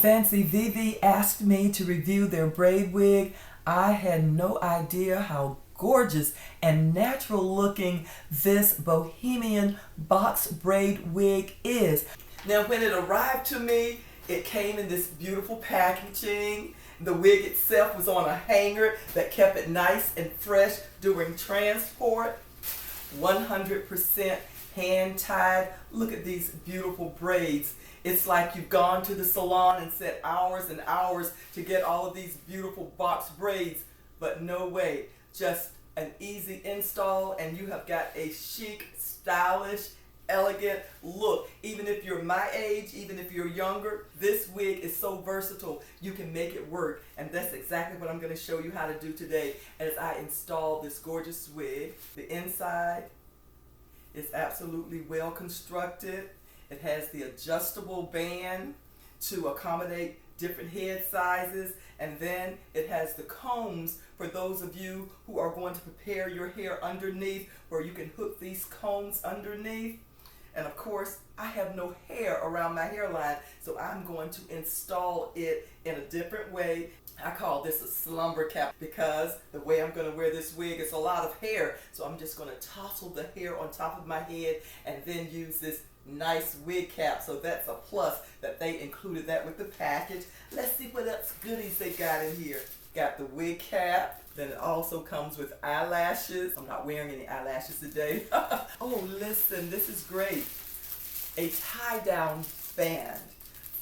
Fancivivi asked me to review their braid wig. I had no idea how gorgeous and natural looking this bohemian box braid wig is. Now when it arrived to me, it came in this beautiful packaging. The wig itself was on a hanger that kept it nice and fresh during transport. 100% hand tied. Look at these beautiful braids. It's like you've gone to the salon and set hours and hours to get all of these beautiful box braids, but no way. Just an easy install and you have got a chic, stylish, elegant look. Even if you're my age, even if you're younger, this wig is so versatile. You can make it work, and that's exactly what I'm going to show you how to do today as I install this gorgeous wig. The inside is absolutely well constructed. It has the adjustable band to accommodate different head sizes, and then it has the combs for those of you who are going to prepare your hair underneath, where you can hook these combs underneath. And of course, I have no hair around my hairline, so I'm going to install it in a different way. I call this a slumber cap because the way I'm going to wear this wig is a lot of hair, so I'm just going to tousle the hair on top of my head and then use this nice wig cap. So that's a plus that they included that with the package. Let's see what else goodies they got in here. Got the wig cap. Then it also comes with eyelashes. I'm not wearing any eyelashes today. Oh, listen, this is great. A tie-down band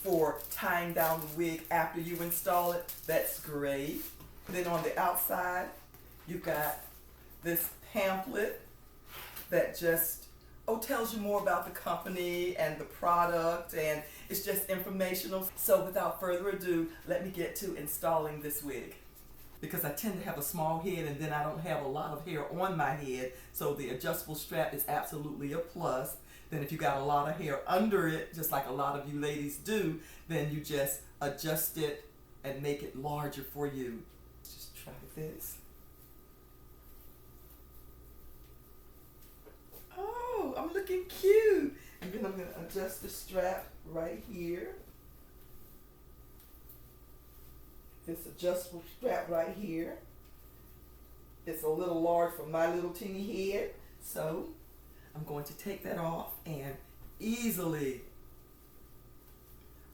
for tying down the wig after you install it. That's great. Then on the outside, you've got this pamphlet that just tells you more about the company and the product, and it's just informational. So without further ado, let me get to installing this wig. Because I tend to have a small head and then I don't have a lot of hair on my head, so the adjustable strap is absolutely a plus. Then if you got a lot of hair under it, just like a lot of you ladies do, then you just adjust it and make it larger for you. Let's just try this. Oh, I'm looking cute. And then I'm going to adjust the strap right here. This adjustable strap right here. It's a little large for my little teeny head, so I'm going to take that off and easily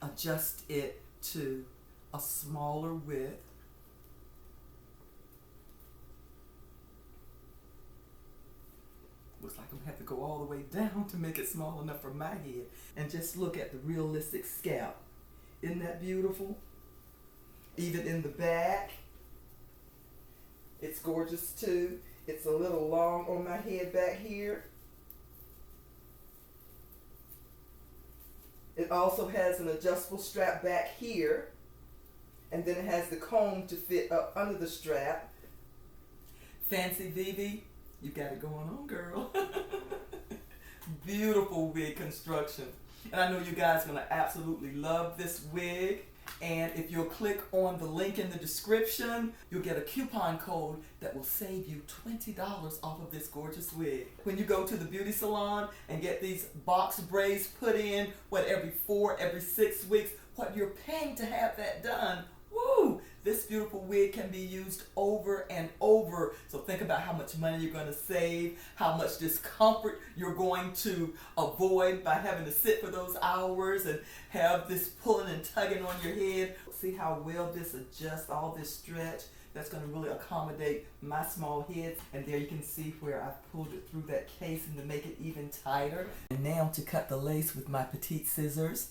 adjust it to a smaller width. Looks like I'm gonna have to go all the way down to make it small enough for my head. And just look at the realistic scalp. Isn't that beautiful? Even in the back, it's gorgeous too. It's a little long on my head back here. It also has an adjustable strap back here, and then it has the comb to fit up under the strap. Fancivivi, you got it going on, girl. Beautiful wig construction. And I know you guys are going to absolutely love this wig. And if you'll click on the link in the description, you'll get a coupon code that will save you $20 off of this gorgeous wig. When you go to the beauty salon and get these box braids put in, every 4, every 6 weeks, what you're paying to have that done, woo! This beautiful wig can be used over and over. So think about how much money you're going to save, how much discomfort you're going to avoid by having to sit for those hours and have this pulling and tugging on your head. See how well this adjusts, all this stretch. That's going to really accommodate my small head. And there you can see where I pulled it through that casing to make it even tighter. And now to cut the lace with my petite scissors.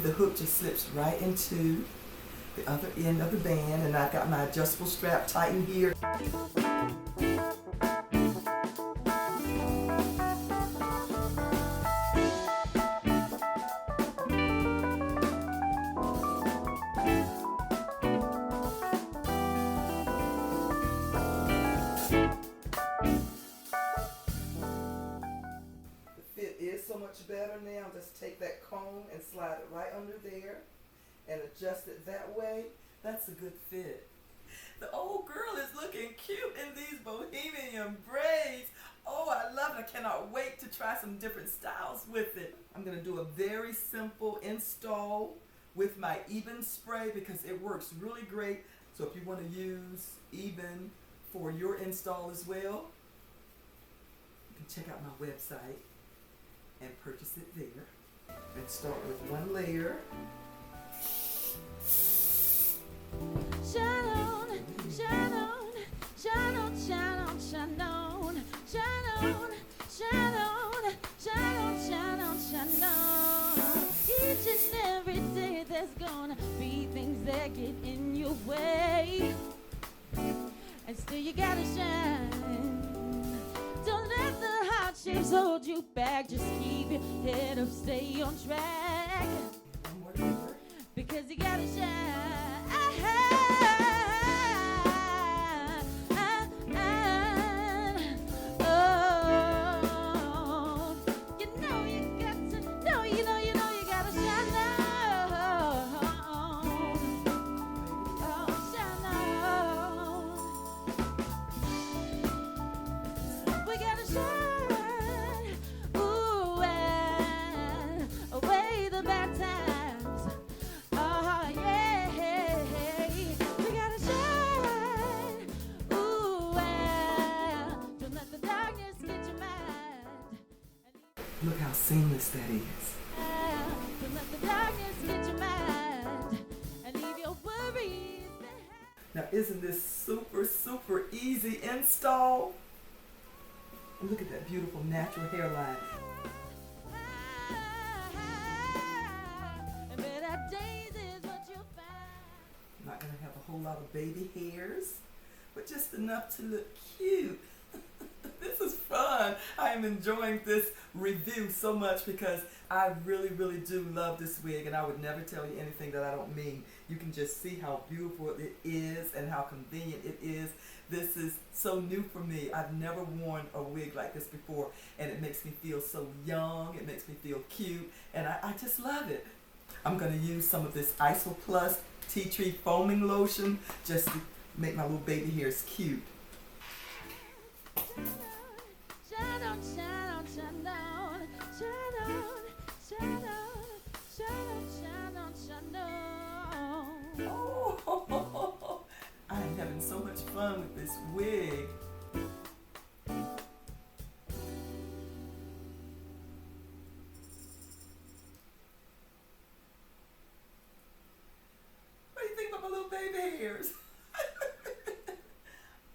The hook just slips right into the other end of the band, and I've got my adjustable strap tightened here. So much better now. Just take that comb and slide it right under there and adjust it that way. That's a good fit. The old girl is looking cute in these bohemian braids. Oh, I love it. I cannot wait to try some different styles with it. I'm going to do a very simple install with my Eben spray because it works really great. So if you want to use Eben for your install as well, you can check out my website and purchase it there. Let's start with one layer. Shine on, shine on, shine on, shine on, shine on, shine on, shine on, shine on, shine on, shine on. Each and every day there's gonna be things that get in your way, and still you gotta shine. Don't let the hardships hold you back. Just keep your head up, stay on track, One more layer. because you gotta shine. Look how seamless that is. Don't let the darkness get your mind and leave your worries behind. Now isn't this super easy install? And look at that beautiful natural hairline. Better days is what you'll find. I'm not going to have a whole lot of baby hairs, but just enough to look cute. This is fun. I am enjoying this review so much because I really do love this wig, and I would never tell you anything that I don't mean. You can just see how beautiful it is and how convenient it is. This is so new for me. I've never worn a wig like this before, and it makes me feel so young. It makes me feel cute, and I just love it. I'm going to use some of this Iso Plus Tea Tree Foaming Lotion just to make my little baby hairs cute. Shine on, shine on, shine on, shine on, shine on, shine on, shine on, shine on. Oh, I am having so much fun with this wig. What do you think about my little baby hairs?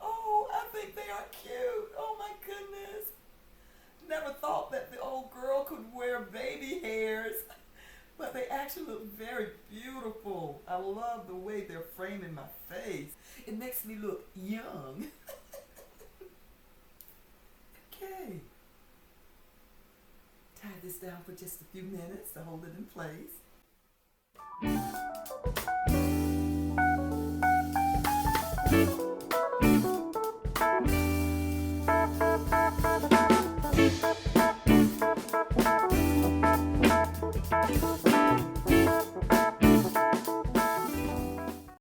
Oh, I think they are cute. Oh my goodness. Never thought that the old girl could wear baby hairs, but they actually look very beautiful. I love the way they're framing my face. It makes me look young. Okay. Tie this down for just a few minutes to hold it in place.